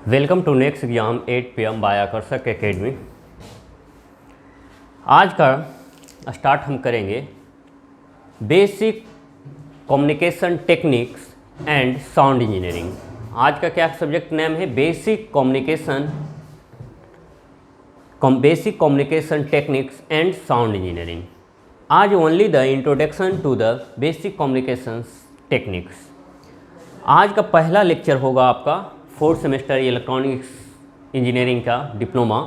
Welcome to next exam 8 PM by Aakarshak academy. आज का start हम करेंगे basic communication techniques and sound engineering. आज का क्या सब्जेक्ट नेम है? Basic communication techniques and sound engineering. आज only the introduction to the basic communication techniques. आज का पहला लेक्चर होगा आपका 4th सेमेस्टर इलेक्ट्रॉनिक्स इंजीनियरिंग का डिप्लोमा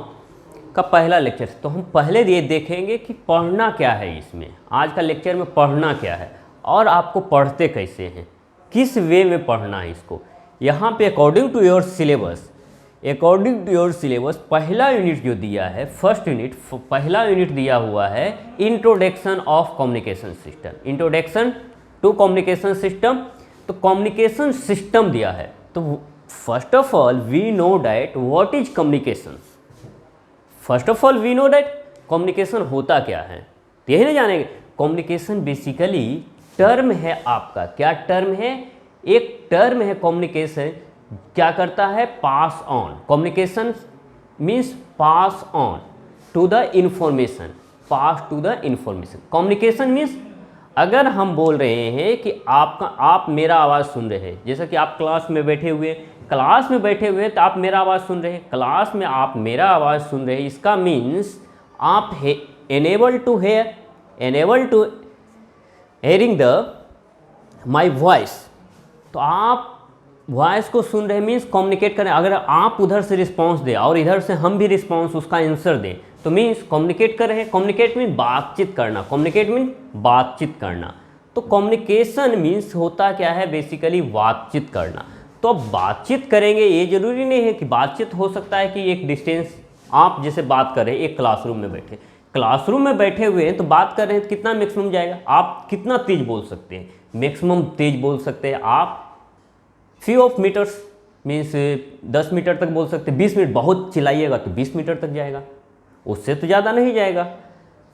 का पहला लेक्चर। तो हम पहले ये देखेंगे कि पढ़ना क्या है इसमें। आज का लेक्चर में पढ़ना क्या है और आपको पढ़ते कैसे हैं, किस वे में पढ़ना है इसको। यहाँ पे अकॉर्डिंग टू योर सिलेबस पहला यूनिट जो दिया है, फर्स्ट यूनिट, पहला यूनिट दिया हुआ है introduction of communication system, introduction to communication system. तो कम्युनिकेशन सिस्टम दिया है। तो first of all we know that what is communication. First of all we know that communication होता क्या है, तो यही ना जानेंगे। कम्युनिकेशन बेसिकली टर्म है आपका। क्या टर्म है? एक टर्म है कम्युनिकेशन। क्या करता है? Pass on. Communication means pass on to the information, pass to the information. Communication means अगर हम बोल रहे हैं कि आप मेरा आवाज़ सुन रहे हैं, जैसा कि आप क्लास में बैठे हुए तो आप मेरा आवाज़ सुन रहे हैं, क्लास में आप मेरा आवाज़ सुन रहे हैं, इसका मीन्स आप enable to hearing the my voice. तो आप वॉइस को सुन रहे मीन्स कम्युनिकेट करें। अगर आप उधर से रिस्पॉन्स दें और इधर से हम भी रिस्पॉन्स उसका आंसर दें तो मीन्स कम्युनिकेट कर रहे हैं। कम्युनिकेट मीन्स बातचीत करना, कम्युनिकेट मीन्स बातचीत करना। तो कम्युनिकेशन मीन्स होता क्या है? बेसिकली बातचीत करना। तो अब बातचीत करेंगे, ये जरूरी नहीं है कि बातचीत हो सकता है कि एक डिस्टेंस, आप जैसे बात कर रहे हैं एक क्लासरूम में बैठे हुए हैं तो बात कर रहे हैं तो कितना मैक्सिमम जाएगा? आप कितना तेज बोल सकते हैं? मैक्सिमम तेज बोल सकते हैं आप few of meters, means 10 meter तक बोल सकते हैं। 20 मिनट बहुत चिल्लाइएगा तो 20 मीटर तक जाएगा, उससे तो ज़्यादा नहीं जाएगा।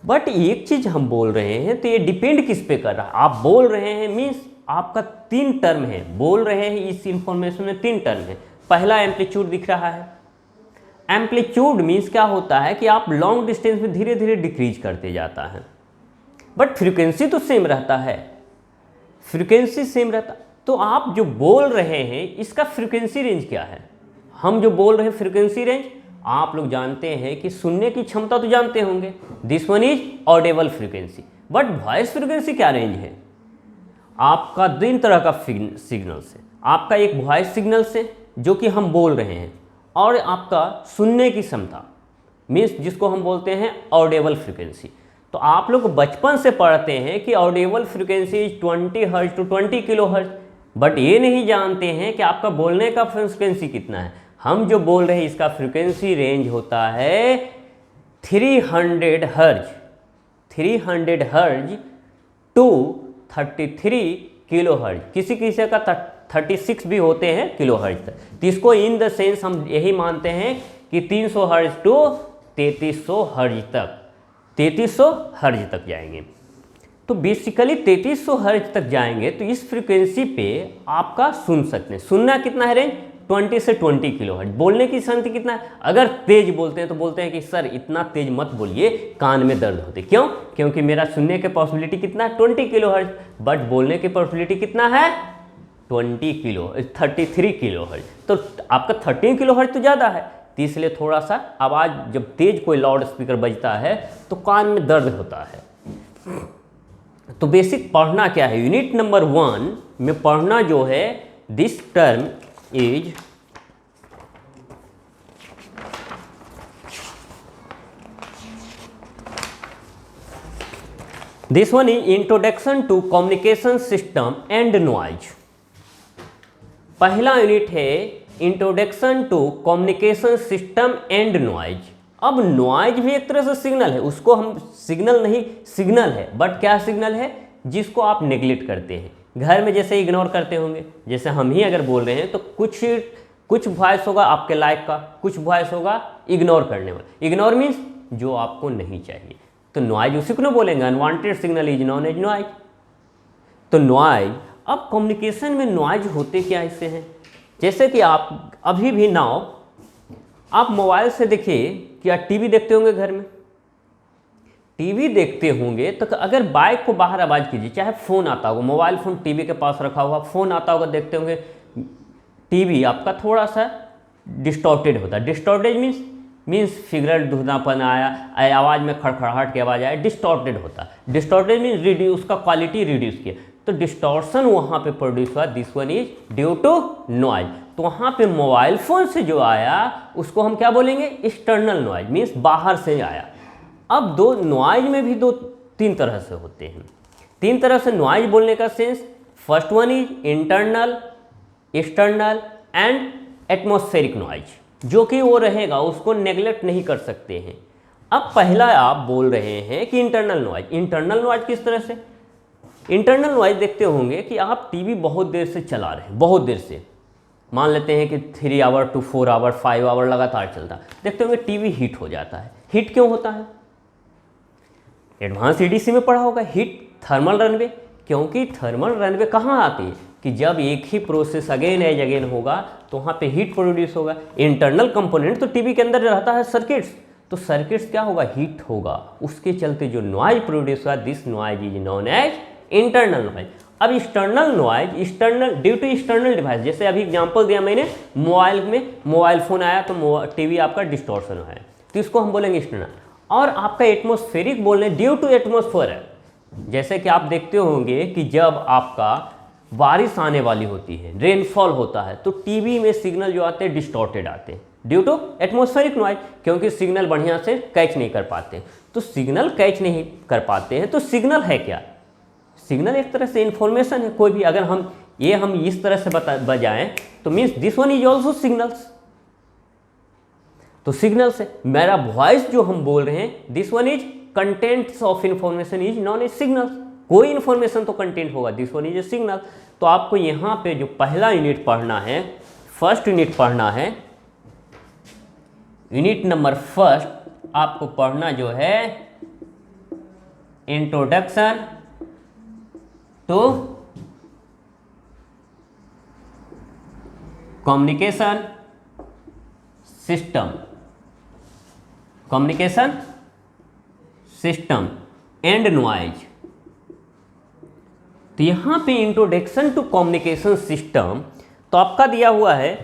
बट एक चीज़ हम बोल रहे हैं तो ये डिपेंड किस पे कर रहा है। आप बोल रहे हैं मीन्स आपका 3 टर्म है, बोल रहे हैं, इस इंफॉर्मेशन में 3 टर्म है। पहला एम्पलीट्यूड दिख रहा है। एम्पलीट्यूड मीन्स क्या होता है कि आप लॉन्ग डिस्टेंस में धीरे धीरे डिक्रीज करते जाता है, बट फ्रीक्वेंसी तो सेम रहता है, फ्रीक्वेंसी सेम रहता। तो आप जो बोल रहे हैं इसका फ्रीक्वेंसी रेंज क्या है? हम जो बोल रहे हैं फ्रीक्वेंसी रेंज, आप लोग जानते हैं कि सुनने की क्षमता तो जानते होंगे, this one is Audible frequency. But voice frequency क्या रेंज है? आपका 2 तरह का सिग्नल से, आपका एक वॉइस सिग्नल से जो कि हम बोल रहे हैं, और आपका सुनने की क्षमता मीन्स जिसको हम बोलते हैं ऑडिबल फ्रीक्वेंसी। तो आप लोग बचपन से पढ़ते हैं कि audible frequency 20 hertz to 20 kilo hertz, but ये नहीं जानते हैं कि आपका बोलने का फ्रीक्वेंसी कितना है। हम जो बोल रहे हैं इसका फ्रीक्वेंसी रेंज होता है 300 हर्ट्ज टू 33 किलो हर्ट्ज। किसी किसी का 36 भी होते हैं किलो हर्ट्ज तक। तो इसको इन द सेंस हम यही मानते हैं कि 300 हर्ट्ज टू 3300 हर्ट्ज तक, 3300 हर्ट्ज तक जाएंगे। तो बेसिकली 3300 हर्ट्ज तक जाएंगे तो इस फ्रीक्वेंसी पे आपका सुन सकते हैं। सुनना कितना है रेंज? 20 से 20 किलो हर्ट्ज। बोलने की क्षमता कितना है? अगर तेज बोलते हैं तो बोलते हैं कि सर इतना तेज मत बोलिए, कान में दर्द होते। क्यों? क्योंकि मेरा सुनने के पॉसिबिलिटी कितना है? 20 किलो हर्ट्ज, बट बोलने की पॉसिबिलिटी कितना है? 33 किलो हर्ट्ज। तो आपका 13 किलो हर्ट्ज तो ज़्यादा है, तो इसलिए थोड़ा सा आवाज़ जब तेज कोई लाउड स्पीकर बजता है तो कान में दर्द होता है। तो बेसिक पढ़ना क्या है? यूनिट नंबर 1 में पढ़ना जो है, this term is this one is introduction to communication system and noise. पहला यूनिट है introduction to communication system and noise. अब नॉइज भी एक तरह से सिग्नल है, उसको हम सिग्नल नहीं, सिग्नल है, बट क्या सिग्नल है? जिसको आप नेग्लेक्ट करते हैं, घर में जैसे इग्नोर करते होंगे। जैसे हम ही अगर बोल रहे हैं तो कुछ वॉइस होगा आपके लायक का, कुछ वॉइस होगा इग्नोर करने वाला। इग्नोर मीन्स जो आपको नहीं चाहिए, तो नॉइज उसी को ना बोलेंगे। Unwanted signal is known as noise. तो नॉइज, अब कम्युनिकेशन में नॉइज होते क्या इससे हैं? जैसे कि आप अभी भी नाउ आप मोबाइल से देखिए, क्या टीवी देखते होंगे घर में? टीवी देखते होंगे तो अगर बाइक को बाहर आवाज़ कीजिए, चाहे फ़ोन आता होगा, मोबाइल फ़ोन टीवी के पास रखा हुआ, फ़ोन आता होगा, देखते होंगे टीवी आपका थोड़ा सा डिस्टॉर्टेड होता है। डिस्टॉर्टेड मीन्स फिगरल धुंधलापन आया, आवाज़ में खड़खड़ाहट की आवाज़ आया, डिस्टॉर्टेड होता है। डिस्टॉर्टेड मीन्स रिड्यूस, उसका क्वालिटी रिड्यूस किया, तो डिस्टॉर्शन वहाँ पे प्रोड्यूस हुआ। This one is due to noise. तो वहाँ पे मोबाइल फ़ोन से जो आया उसको हम क्या बोलेंगे? एक्सटर्नल नॉइज, मीन्स बाहर से आया। अब दो नॉइज में भी तीन तरह से होते हैं। तीन तरह से नॉइज बोलने का sense, first one is internal, external and atmospheric noise, जो कि वो रहेगा, उसको नेगलेक्ट नहीं कर सकते हैं। अब पहला आप बोल रहे हैं कि इंटरनल नॉइज। इंटरनल नॉइज किस तरह से? इंटरनल नॉइज देखते होंगे कि आप टीवी बहुत देर से चला रहे हैं, बहुत देर से, मान लेते हैं कि 3 आवर to 4 आवर 5 आवर लगातार चलता, देखते होंगे टीवी हीट हो जाता है। हीट क्यों होता है? एडवांस ईडीसी में पढ़ा होगा, हीट थर्मल रनवे। क्योंकि थर्मल रनवे कहाँ आती है कि जब एक ही प्रोसेस अगेन एज अगेन होगा तो वहाँ पे हीट प्रोड्यूस होगा। इंटरनल कंपोनेंट तो टीवी के अंदर रहता है सर्किट्स, तो सर्किट्स क्या होगा? हीट होगा, उसके चलते जो नॉइज प्रोड्यूस हुआ, this noise is known as internal noise. अब external noise, external due to external device, जैसे अभी एग्जांपल दिया मैंने, मोबाइल में मोबाइल फ़ोन आया तो टीवी आपका डिस्टॉर्शन है, तो इसको हम बोलेंगे एक्सटर्नल। और आपका एटमॉस्फेरिक बोलने ड्यू टू एटमॉस्फेयर है। जैसे कि आप देखते होंगे कि जब आपका बारिश आने वाली होती है, रेनफॉल होता है, तो टीवी में सिग्नल जो आते हैं डिस्टॉर्टेड आते हैं ड्यू टू एटमॉस्फेरिक नॉइज, क्योंकि सिग्नल बढ़िया से कैच नहीं कर पाते। तो सिग्नल कैच नहीं कर पाते हैं तो सिग्नल है क्या? सिग्नल एक तरह से इंफॉर्मेशन है। कोई भी अगर हम इस तरह से बजाएं तो means this one is also signals. तो सिग्नल से मेरा वॉइस जो हम बोल रहे हैं, this one is contents of information is known as signal. कोई इंफॉर्मेशन तो कंटेंट होगा, this one is a signal. तो आपको यहाँ पे जो पहला यूनिट पढ़ना है, फर्स्ट यूनिट पढ़ना है, यूनिट नंबर फर्स्ट आपको पढ़ना जो है introduction to communication system, communication system and noise. तो यहाँ पे इंट्रोडक्शन टू कम्युनिकेशन सिस्टम तो आपका दिया हुआ है,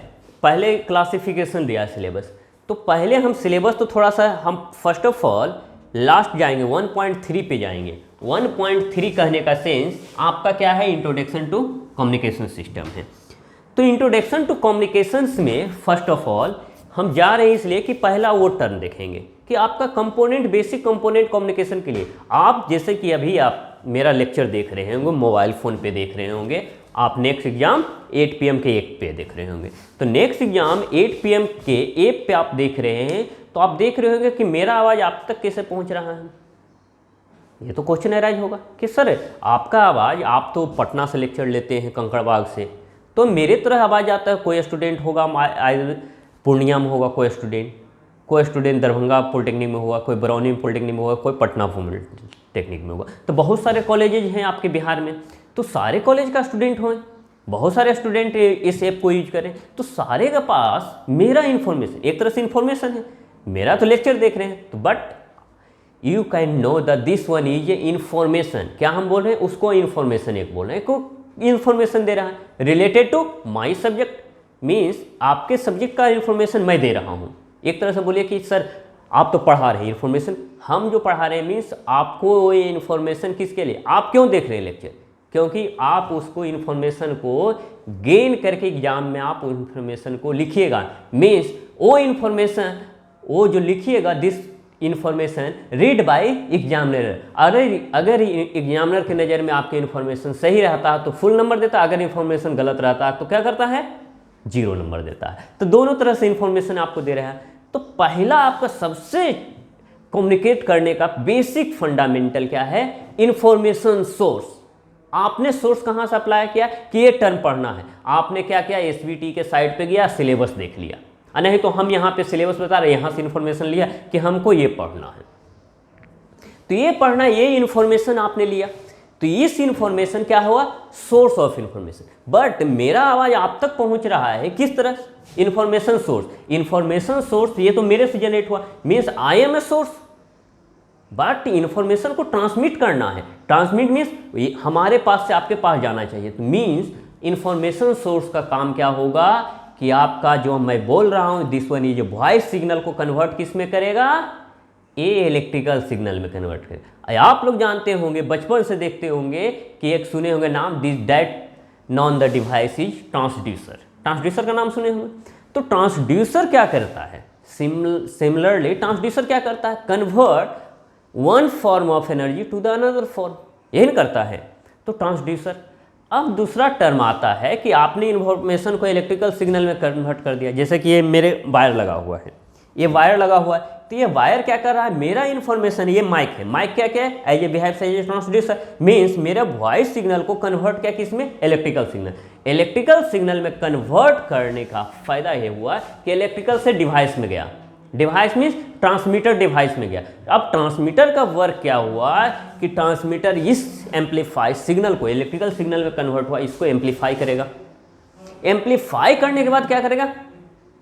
पहले क्लासिफिकेशन दिया सिलेबस। तो पहले हम सिलेबस तो थोड़ा सा हम फर्स्ट ऑफ ऑल लास्ट जाएंगे, 1.3 पे जाएंगे। 1.3 कहने का सेंस आपका क्या है? इंट्रोडक्शन टू कम्युनिकेशन सिस्टम है। तो इंट्रोडक्शन टू कम्युनिकेशंस में फर्स्ट ऑफ ऑल हम जा रहे हैं इसलिए कि पहला वो टर्म देखेंगे कि आपका कंपोनेंट, बेसिक कंपोनेंट कम्युनिकेशन के लिए। आप जैसे कि अभी आप मेरा लेक्चर देख रहे होंगे, मोबाइल फ़ोन पे देख रहे होंगे, आप नेक्स्ट एग्जाम 8 PM के 1 पे देख रहे होंगे। तो नेक्स्ट एग्जाम 8 PM के 1 पे आप देख रहे हैं, तो आप देख रहे होंगे कि मेरा आवाज़ आप तक कैसे पहुंच रहा है। ये तो क्वेश्चन अराइज होगा कि सर आपका आवाज़, आप तो पटना से लेक्चर लेते हैं कंकड़बाग से, तो मेरे तरह आवाज़ आता है। कोई स्टूडेंट होगा पूर्णिया में होगा, कोई स्टूडेंट दरभंगा पॉलिटेक्निक में होगा, कोई बरौनी पॉलिटेक्निक में होगा, कोई पटना पॉलिटेक्निक में होगा। तो बहुत सारे कॉलेजेज हैं आपके बिहार में, तो सारे कॉलेज का स्टूडेंट हों, बहुत सारे स्टूडेंट इस ऐप को यूज करें, तो सारे के पास मेरा इन्फॉर्मेशन, एक तरह से इन्फॉर्मेशन है। मेरा तो लेक्चर देख रहे हैं, तो but you can know that this one is A information. क्या हम बोल रहे हैं? उसको इन्फॉर्मेशन एक बोल रहे हैं, को इन्फॉर्मेशन दे रहा है related to my subject, means आपके सब्जेक्ट का इन्फॉर्मेशन मैं दे रहा हूँ। एक तरह से बोलिए कि सर आप तो पढ़ा रहे हैं इन्फॉर्मेशन, हम जो पढ़ा रहे हैं मीन्स आपको ये इन्फॉर्मेशन किसके लिए, आप क्यों देख रहे हैं लेक्चर? क्योंकि आप उसको इन्फॉर्मेशन को गेन करके एग्जाम में आप इन्फॉर्मेशन को लिखिएगा। मीन्स वो इन्फॉर्मेशन, वो जो लिखिएगा, this information read by examiner. अगर एग्जामिनर की नज़र में आपके इन्फॉर्मेशन सही रहता है तो फुल नंबर देता है, अगर इन्फॉर्मेशन गलत रहता है तो क्या करता है? 0 नंबर देता है। तो दोनों तरह से इन्फॉर्मेशन आपको दे रहा है। तो पहला आपका सबसे कम्युनिकेट करने का बेसिक फंडामेंटल क्या है? Information source. आपने सोर्स कहाँ से अप्लाई किया कि ये टर्म पढ़ना है, आपने क्या किया? SBT के साइट पे गया, सिलेबस देख लिया, नहीं तो हम यहाँ पे सिलेबस बता रहे हैं, यहाँ से इन्फॉर्मेशन लिया कि हमको ये पढ़ना है, तो ये पढ़ना, ये इन्फॉर्मेशन आपने लिया। तो इस इंफॉर्मेशन क्या हुआ, सोर्स ऑफ इंफॉर्मेशन। बट मेरा आवाज आप तक पहुंच रहा है किस तरह, इंफॉर्मेशन सोर्स। इंफॉर्मेशन सोर्स ये तो मेरे से जनरेट हुआ, means I am a source, but information को ट्रांसमिट करना है। ट्रांसमिट मीन्स हमारे पास से आपके पास जाना चाहिए। तो मीन्स इंफॉर्मेशन सोर्स का काम क्या होगा कि आपका जो मैं बोल रहा हूं this one is voice signal को कन्वर्ट किस में करेगा, ए इलेक्ट्रिकल सिग्नल में कन्वर्ट करेगा। आप लोग जानते होंगे, बचपन से देखते होंगे कि एक सुने होंगे नाम, this that known the device is transducer. Transducer का नाम सुने होंगे। तो ट्रांसड्यूसर क्या करता है, सिमिलरली ट्रांसड्यूसर क्या करता है, convert one form of energy to the another form, यही करता है। तो ट्रांसड्यूसर। अब दूसरा टर्म आता है कि आपने इन्फॉर्मेशन को इलेक्ट्रिकल सिग्नल में कन्वर्ट कर दिया। जैसे कि ये मेरे वायर लगा हुआ है, ये वायर लगा हुआ है, तो ये वायर क्या कर रहा है, मेरा इन्फॉर्मेशन, ये माइक है, माइक क्या क्या है, as a behaves as a transducer, means मेरा वॉइस सिग्नल को कन्वर्ट क्या किसमें, इलेक्ट्रिकल सिग्नल। इलेक्ट्रिकल सिग्नल में कन्वर्ट करने का फायदा ये हुआ कि इलेक्ट्रिकल से डिवाइस में गया, डिवाइस मीन्स ट्रांसमीटर डिवाइस में गया। अब ट्रांसमीटर का वर्क क्या हुआ कि ट्रांसमीटर इस एम्पलीफाई सिग्नल को इलेक्ट्रिकल सिग्नल में कन्वर्ट हुआ, इसको एम्पलीफाई करेगा। एम्पलीफाई करने के बाद क्या करेगा,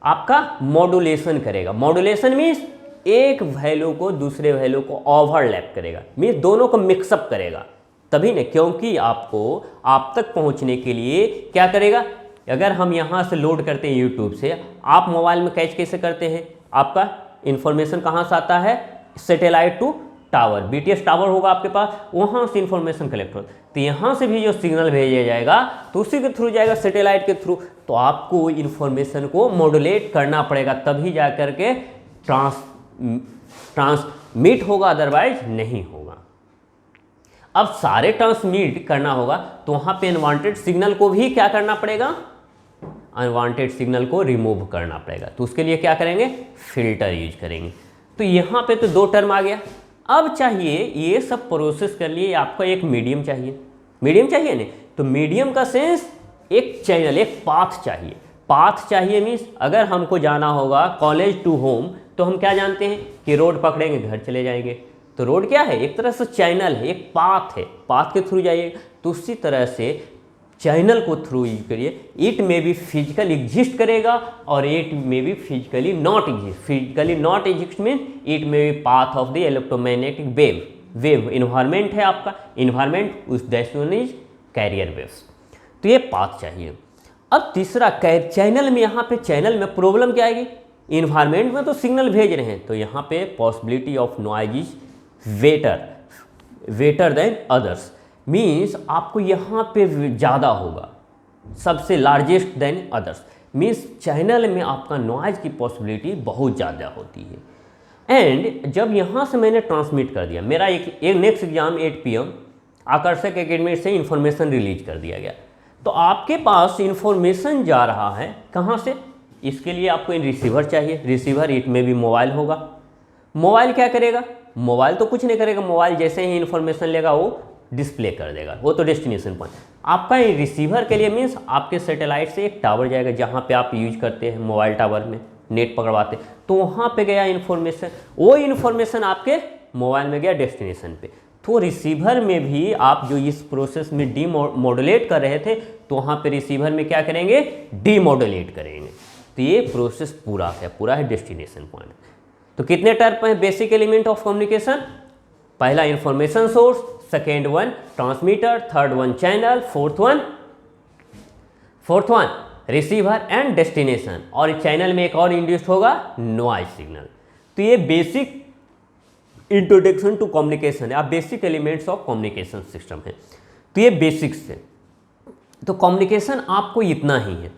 आपका मॉड्यूलेशन करेगा। मॉड्यूलेशन मीन्स एक वैल्यू को दूसरे वैल्यू को ओवरलैप करेगा, मीन्स दोनों को मिक्सअप करेगा। तभी ना, क्योंकि आपको आप तक पहुंचने के लिए क्या करेगा, अगर हम यहाँ से लोड करते हैं यूट्यूब से, आप मोबाइल में कैच कैसे करते हैं, आपका इंफॉर्मेशन कहाँ से आता है, satellite to tower, BTS tower होगा आपके पास, वहाँ से इंफॉर्मेशन कलेक्ट होगा। तो यहाँ से भी जो सिग्नल भेजा जाएगा तो उसी के थ्रू जाएगा, सैटेलाइट के थ्रू। तो आपको इंफॉर्मेशन को मॉड्यूलेट करना पड़ेगा, तभी जा कर के ट्रांसमिट होगा, अदरवाइज नहीं होगा। अब सारे ट्रांसमिट करना होगा तो वहाँ पे अनवांटेड सिग्नल को भी क्या करना पड़ेगा, अनवांटेड सिग्नल को रिमूव करना पड़ेगा। तो उसके लिए क्या करेंगे, फिल्टर यूज करेंगे। तो यहाँ पे तो दो टर्म आ गया। अब चाहिए ये सब प्रोसेस कर लिए, आपको एक मीडियम चाहिए, मीडियम चाहिए नहीं, तो मीडियम का सेंस एक चैनल, एक पाथ चाहिए। पाथ चाहिए मीन्स अगर हमको जाना होगा कॉलेज टू होम, तो हम क्या जानते हैं कि रोड पकड़ेंगे घर चले जाएंगे। तो रोड क्या है, एक तरह से चैनल है, एक पाथ है, पाथ के थ्रू जाइए। तो उसी तरह से चैनल को थ्रू यूज करिए। इट में भी फिजिकल एग्जिस्ट करेगा और इट में भी physically not exist. Physically not exist mean it में भी path of the electromagnetic wave, wave environment है आपका, इन्वायरमेंट उस that one is carrier waves. तो ये पाथ चाहिए। अब तीसरा चैनल में, यहाँ पे चैनल में प्रॉब्लम क्या आएगी, इन्वायरमेंट में तो सिग्नल भेज रहे हैं, तो यहाँ पे possibility of noise is waiter than others, means आपको यहाँ पे ज़्यादा होगा, सबसे largest than others, means channel में आपका नॉइज की पॉसिबिलिटी बहुत ज़्यादा होती है। एंड जब यहाँ से मैंने ट्रांसमिट कर दिया, मेरा एक नेक्स्ट एग्जाम 8 PM आकर्षक एकेडमी से इंफॉर्मेशन रिलीज कर दिया गया, तो आपके पास इंफॉर्मेशन जा रहा है कहाँ से, इसके लिए आपको रिसीवर चाहिए। रिसीवर इट में भी मोबाइल होगा। मोबाइल क्या करेगा, मोबाइल तो कुछ नहीं करेगा, मोबाइल जैसे ही इंफॉर्मेशन लेगा वो डिस्प्ले कर देगा, वो तो डेस्टिनेशन पॉइंट। आपका रिसीवर के लिए मीन्स आपके सैटेलाइट से एक टावर जाएगा, जहाँ पे आप यूज करते हैं मोबाइल टावर में नेट पकड़वाते, तो वहाँ पे गया इन्फॉर्मेशन, वो इन्फॉर्मेशन आपके मोबाइल में गया डेस्टिनेशन पे। तो रिसीवर में भी आप जो इस प्रोसेस में डीमॉड्यूलेट कर रहे थे, तो वहाँ पे रिसीवर में क्या करेंगे, डीमॉड्यूलेट करेंगे। तो ये प्रोसेस पूरा है, पूरा है डेस्टिनेशन पॉइंट। तो कितने टर्म है बेसिक एलिमेंट ऑफ कम्युनिकेशन, पहला information source, second one transmitter, third one channel, fourth one receiver and destination, और चैनल में एक और इंड्यूस्ड होगा नॉइज सिग्नल। तो ये बेसिक इंट्रोडक्शन टू कम्युनिकेशन है, आप basic elements of communication system है। तो ये बेसिक्स है। तो कम्युनिकेशन आपको इतना ही है।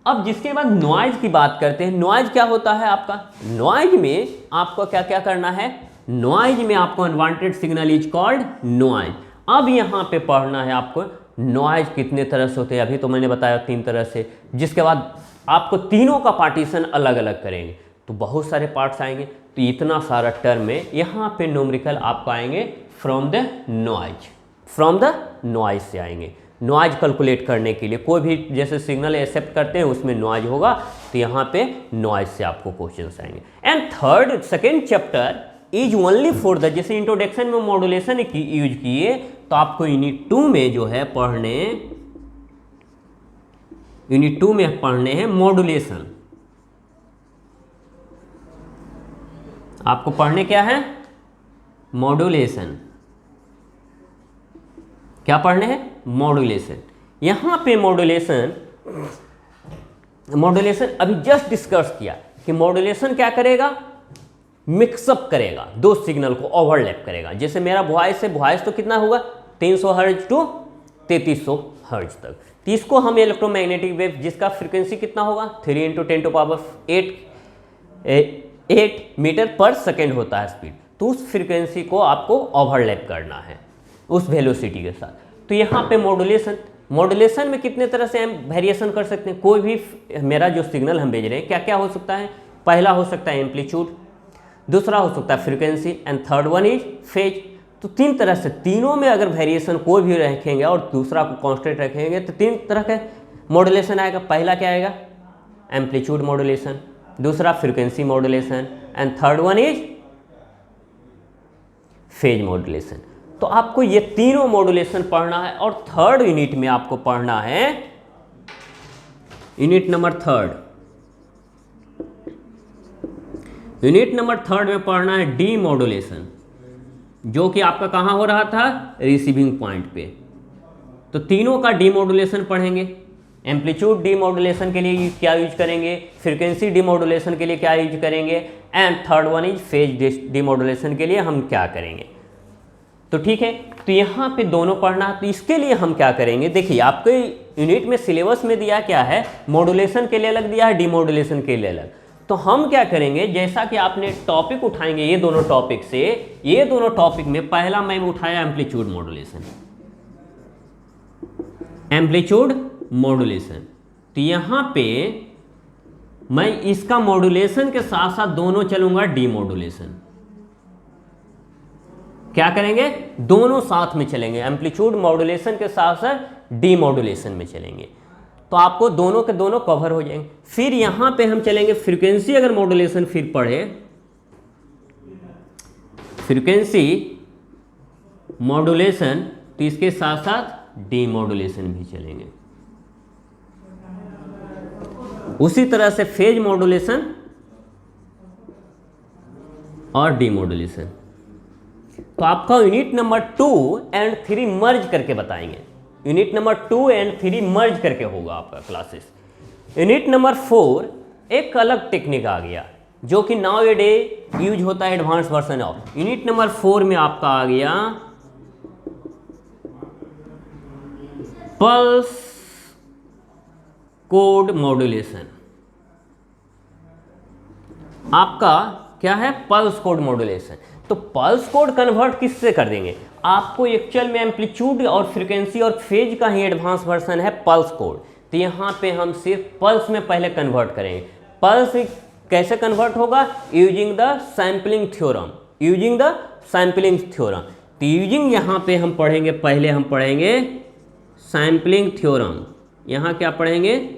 अब जिसके बाद नॉइज की बात करते हैं, नॉइज क्या होता है आपका, नॉइज में आपको क्या क्या करना है, नॉइज में आपको unwanted signal is called noise. अब यहाँ पे पढ़ना है आपको नॉइज कितने तरह से होते हैं, अभी तो मैंने बताया 3 तरह से, जिसके बाद आपको तीनों का पार्टीशन अलग अलग करेंगे, तो बहुत सारे पार्ट्स आएंगे। तो इतना सारा टर्म में यहाँ पे न्यूमेरिकल आपको आएंगे फ्रॉम द नॉइज से आएंगे। नॉइज कैलकुलेट करने के लिए कोई भी जैसे सिग्नल एक्सेप्ट करते हैं उसमें नॉइज होगा, तो यहाँ पे नॉइज से आपको क्वेश्चंस आएंगे। And second chapter is only for the, जैसे इंट्रोडक्शन में मॉड्यूलेशन की यूज किए, तो तो आपको यूनिट 2 में जो है पढ़ने हैं मॉड्यूलेशन। आपको पढ़ने क्या है? मॉड्यूलेशन। क्या पढ़ने हैं? मॉड्यूलेशन। यहां पे मॉड्यूलेशन अभी जस्ट डिस्कस किया कि मॉड्यूलेशन क्या करेगा? मिक्सअप करेगा, दो सिग्नल को ओवरलैप करेगा। जैसे मेरा वॉइस है, वॉइस तो कितना होगा? 300 हर्ट्ज टू 3300 हर्ट्ज तक। तो इसको हम इलेक्ट्रोमैग्नेटिक वेव जिसका फ्रीक्वेंसी कितना होगा? 3 × 10⁸ मीटर पर सेकेंड होता है स्पीड। तो उस फ्रीक्वेंसी को आपको ओवरलैप करना है उस वेलोसिटी के साथ। तो यहाँ पे मॉड्यूलेशन में कितने तरह से हम वेरिएशन कर सकते हैं। कोई भी मेरा जो सिग्नल हम भेज रहे हैं क्या क्या हो सकता है? पहला हो सकता है एम्पलीट्यूड, दूसरा हो सकता है frequency, and third one is phase. तो तीन तरह से, तीनों में अगर वेरिएशन कोई भी रखेंगे और दूसरा को कांस्टेंट रखेंगे तो तीन तरह का मॉड्यूलेशन आएगा। पहला क्या आएगा? एम्पलीट्यूड मॉड्यूलेशन, दूसरा frequency modulation, and third one is phase modulation. तो आपको ये तीनों मॉड्यूलेशन पढ़ना है। और थर्ड यूनिट में आपको पढ़ना है, यूनिट नंबर थर्ड में पढ़ना है डी मॉड्यूलेशन, जो कि आपका कहां हो रहा था? रिसीविंग पॉइंट पे। तो तीनों का डी मॉड्यूलेशन पढ़ेंगे। एम्पलीट्यूड डी मॉड्यूलेशन के लिए क्या यूज करेंगे, फ्रीक्वेंसी डी मॉड्यूलेशन के लिए क्या यूज करेंगे, and third one is phase D modulation के लिए हम क्या करेंगे। तो ठीक है, तो यहाँ पे दोनों पढ़ना है। तो इसके लिए हम क्या करेंगे, देखिए आपके यूनिट में सिलेबस में दिया क्या है, मॉड्यूलेशन के लिए अलग दिया है, डी मॉड्यूलेशन के लिए अलग। तो हम क्या करेंगे, जैसा कि आपने टॉपिक उठाएंगे ये दोनों टॉपिक से, ये दोनों टॉपिक में पहला मैं उठाया एम्पलीट्यूड मॉड्यूलेशन, एम्पलीट्यूड मॉड्यूलेशन। तो यहाँ पे मैं इसका मॉड्यूलेशन के साथ साथ दोनों चलूंगा डी मॉड्यूलेशन। क्या करेंगे, दोनों साथ में चलेंगे, एम्पलीट्यूड मॉड्यूलेशन के साथ साथ डी मॉड्यूलेशन में चलेंगे। तो आपको दोनों के दोनों कवर हो जाएंगे। फिर यहां पे हम चलेंगे फ्रीक्वेंसी, अगर मॉड्यूलेशन फिर पढ़े, फ्रीक्वेंसी मॉड्यूलेशन, तो इसके साथ साथ डी मॉड्यूलेशन भी चलेंगे। उसी तरह से फेज मॉड्यूलेशन और डी मॉड्यूलेशन। तो आपका यूनिट नंबर 2 एंड 3 मर्ज करके बताएंगे। यूनिट नंबर 2 एंड 3 मर्ज करके होगा आपका क्लासेस। यूनिट नंबर 4 एक अलग टेक्निक आ गया जो कि नाउ ए डे यूज होता है, advance version of. Unit number 4 में आपका आ गया पल्स कोड मॉड्यूलेशन। आपका क्या है, पल्स कोड मॉड्यूलेशन। तो पल्स कोड कन्वर्ट किससे कर देंगे, आपको एक्चुअल में एम्पलीट्यूड और फ्रीक्वेंसी और फेज का ही एडवांस वर्जन है पल्स कोड। तो यहाँ पे हम सिर्फ पल्स में पहले कन्वर्ट करेंगे। पल्स कैसे कन्वर्ट होगा, using the sampling theorem, using the sampling theorem. तो यूजिंग यहाँ पे हम पढ़ेंगे, पहले हम पढ़ेंगे सैम्पलिंग थ्योरम। यहाँ क्या पढ़ेंगे,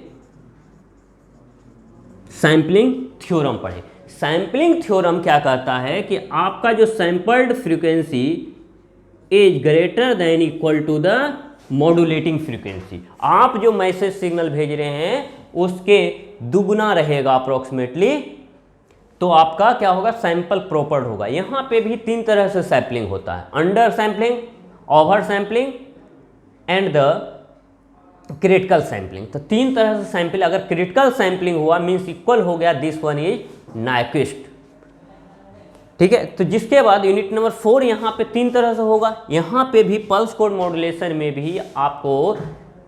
सैम्पलिंग थ्योरम पढ़ें। सैम्पलिंग थ्योरम क्या कहता है कि आपका जो sampled frequency is greater than equal to the modulating frequency. आप जो मैसेज सिग्नल भेज रहे हैं उसके दुगुना रहेगा अप्रोक्सीमेटली, तो आपका क्या होगा, सैंपल प्रॉपर होगा। यहाँ पे भी 3 तरह से सैम्पलिंग होता है, under sampling, over sampling and the critical sampling. तो 3 तरह से सैंपल, अगर क्रिटिकल सैम्पलिंग हुआ मीन्स इक्वल हो गया, दिस वन इज नाइक्विस्ट। ठीक है, तो जिसके बाद यूनिट नंबर 4 यहाँ पे 3 तरह से होगा। यहाँ पे भी पल्स कोड मॉड्यूलेशन में भी आपको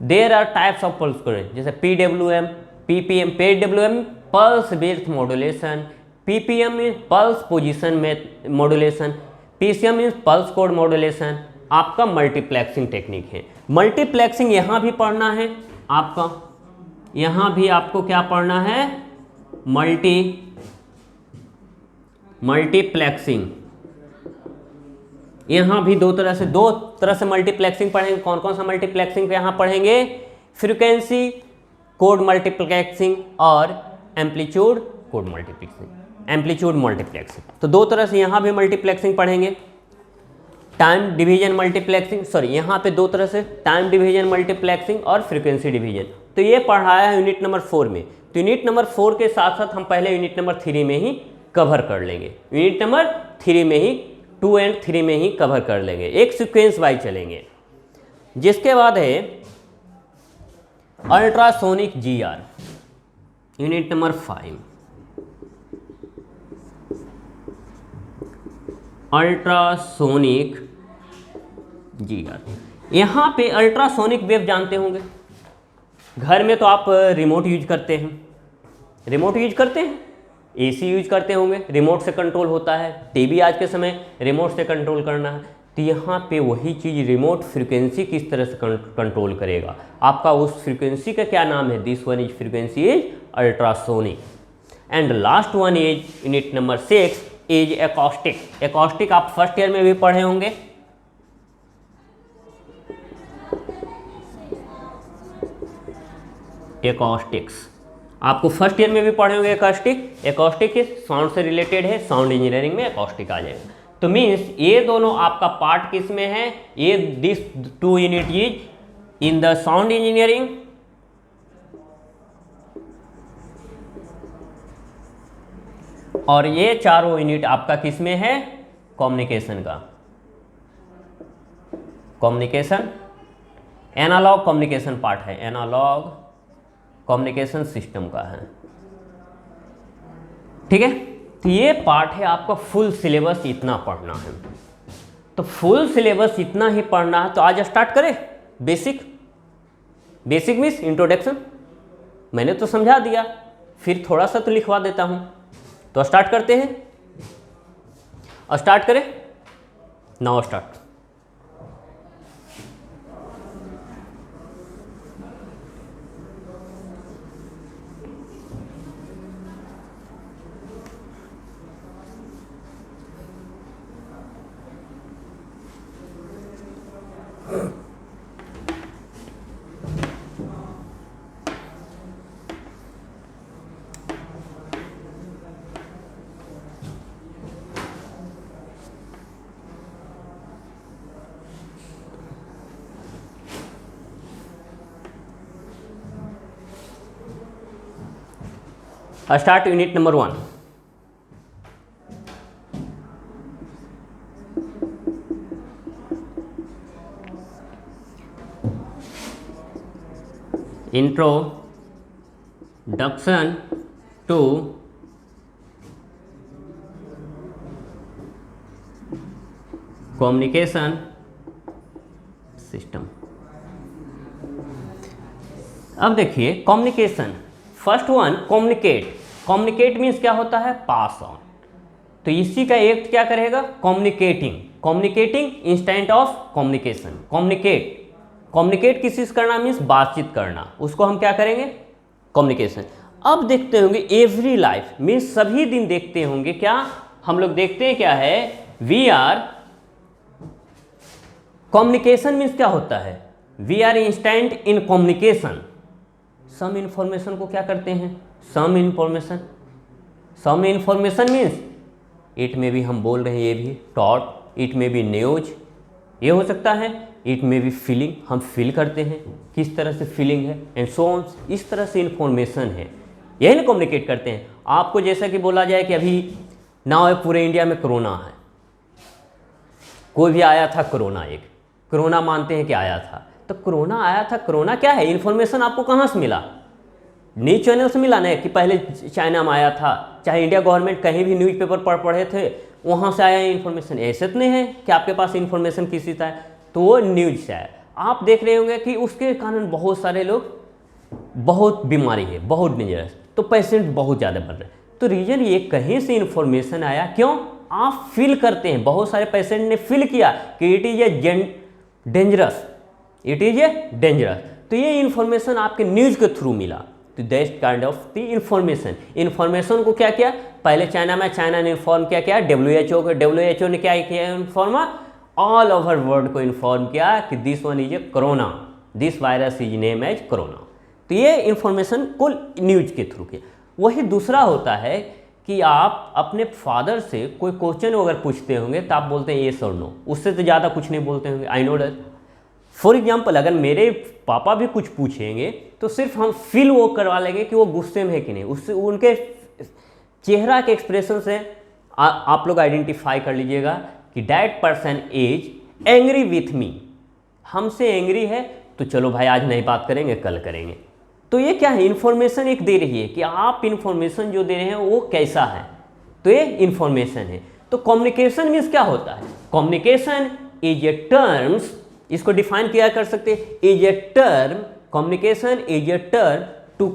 there are types of pulse code, जैसे PWM, PPM, PWM pulse width modulation, PPM means pulse position में modulation, PCM means pulse code modulation. आपका मल्टीप्लेक्सिंग टेक्निक है। मल्टीप्लेक्सिंग यहाँ भी पढ़ना है आपका, यहाँ भी आपको क्या पढ़ना है, मल्टीप्लेक्सिंग। यहाँ भी दो तरह से मल्टीप्लेक्सिंग पढ़ेंगे। कौन कौन सा मल्टीप्लेक्सिंग यहाँ पढ़ेंगे, फ्रीक्वेंसी कोड मल्टीप्लेक्सिंग और amplitude code multiplexing, amplitude multiplexing. तो 2 तरह से यहाँ भी मल्टीप्लेक्सिंग पढ़ेंगे। टाइम डिवीजन मल्टीप्लेक्सिंग, सॉरी यहाँ पे दो तरह से, टाइम डिवीजन मल्टीप्लेक्सिंग और फ्रीक्वेंसी डिवीजन। तो ये पढ़ाया है यूनिट नंबर 4 में। तो यूनिट नंबर 4 के साथ साथ हम पहले यूनिट नंबर 3 में ही कवर कर लेंगे, यूनिट नंबर 3 में ही 2 एंड 3 में ही कवर कर लेंगे, एक सीक्वेंस वाइज चलेंगे। जिसके बाद है ultrasonic GR, unit number 5, ultrasonic GR। यहाँ पे अल्ट्रासोनिक वेव जानते होंगे, घर में तो आप रिमोट यूज करते हैं, रिमोट यूज करते हैं, AC यूज करते होंगे, रिमोट से कंट्रोल होता है, टीवी आज के समय रिमोट से कंट्रोल करना है। तो यहाँ पे वही चीज़ रिमोट फ्रीक्वेंसी किस तरह से कंट्रोल करेगा, आपका उस फ्रीक्वेंसी का क्या नाम है, this one is frequency is ultrasonic. And last one is unit number 6 is acoustic. Acoustic आप फर्स्ट ईयर में भी पढ़े होंगे, एकॉस्टिक्स आपको फर्स्ट ईयर में भी पढ़े होंगे। एकॉस्टिक, एकॉस्टिक साउंड से रिलेटेड है, साउंड इंजीनियरिंग में एकॉस्टिक आ जाएगा। तो मीन्स ये दोनों आपका पार्ट किस में है, ये this 2 unit is in the sound engineering और ये चारों यूनिट आपका किस में है, कम्युनिकेशन का, कम्युनिकेशन एनालॉग कम्युनिकेशन पार्ट है, एनालॉग कम्युनिकेशन सिस्टम का है, ठीक है। तो ये पार्ट है आपका, फुल सिलेबस इतना पढ़ना है। तो फुल सिलेबस इतना ही पढ़ना है। तो आज स्टार्ट करें बेसिक, बेसिक मीन्स इंट्रोडक्शन, मैंने तो समझा दिया, फिर थोड़ा सा तो लिखवा देता हूं। तो स्टार्ट करते हैं, स्टार्ट करें, now start. Start unit number 1। Introduction to communication system. अब देखिए communication, first one communicate. Communicate means क्या होता है, पास ऑन। तो इसी का एक्ट क्या करेगा, communicating, communicating instant of communication. Communicate, communicate किसी से करना मीन्स बातचीत करना, उसको हम क्या करेंगे, कम्युनिकेशन। अब देखते होंगे एवरी लाइफ मीन्स सभी दिन देखते होंगे, क्या हम लोग देखते हैं क्या है, वी आर, कम्युनिकेशन मीन्स क्या होता है, we are instant in communication. Some information को क्या करते हैं, some information, some information means it में भी हम बोल रहे हैं, ये भी टॉट, इट में भी न्यूज, ये हो सकता है, इट में भी फीलिंग, हम फील करते हैं, किस तरह से फीलिंग है, एंड सो ऑन, इस तरह से इंफॉर्मेशन है, यही ना कम्युनिकेट करते हैं। आपको जैसा कि बोला जाए कि अभी नाउ पूरे इंडिया में कोरोना है, कोई भी आया था कोरोना, एक कोरोना मानते हैं कि आया था, तो कोरोना आया था, कोरोना क्या है, इन्फॉर्मेशन आपको कहाँ से मिला, न्यूज़ चैनल से मिला ना, कि पहले चाइना में आया था, चाहे इंडिया गवर्नमेंट कहीं भी न्यूज़पेपर पढ़े थे वहाँ से आया इन्फॉर्मेशन, ऐसे तो नहीं है कि आपके पास इन्फॉर्मेशन किसी का है, तो वो न्यूज़ से आया। आप देख रहे होंगे कि उसके कारण बहुत सारे लोग, बहुत बीमारी है, बहुत डेंजरस, तो पेशेंट बहुत ज़्यादा बढ़ रहे हैं। तो रीज़न ये कहीं से इन्फॉर्मेशन आया, क्यों, आप फील करते हैं, बहुत सारे पेशेंट ने फील किया कि it is a dangerous, it is a dangerous, तो ये इन्फॉर्मेशन आपके न्यूज़ के थ्रू मिला। तो that kind of the information, information को क्या किया, पहले चाइना में, चाइना ने इन्फॉर्म क्या किया WHO को, WHO ने क्या किया, इन्फॉर्म ऑल ओवर वर्ल्ड को इन्फॉर्म किया कि this one is a corona, this virus is name as corona. तो ये इन्फॉर्मेशन को न्यूज के थ्रू किया। वही दूसरा होता है कि आप अपने फादर से कोई क्वेश्चन अगर पूछते होंगे तो आप बोलते हैं येस और नो, उससे तो ज़्यादा कुछ नहीं बोलते होंगे। I know that. For example अगर मेरे पापा भी कुछ पूछेंगे तो सिर्फ हम फील वो करवा लेंगे कि वो गुस्से में है कि नहीं, उससे उनके चेहरा के एक्सप्रेशन से आप लोग आइडेंटिफाई कर लीजिएगा कि that person is angry with me, हमसे एंग्री है तो चलो भाई आज नहीं बात करेंगे, कल करेंगे। तो ये क्या है, इन्फॉर्मेशन एक दे रही है कि आप इन्फॉर्मेशन जो दे रहे हैं वो कैसा है, तो ये इन्फॉर्मेशन है। तो कम्युनिकेशन मीन्स क्या होता है, कम्युनिकेशन इज ए टर्म्स, इसको डिफाइन किया कर सकते हैं, is a term, communication is a term to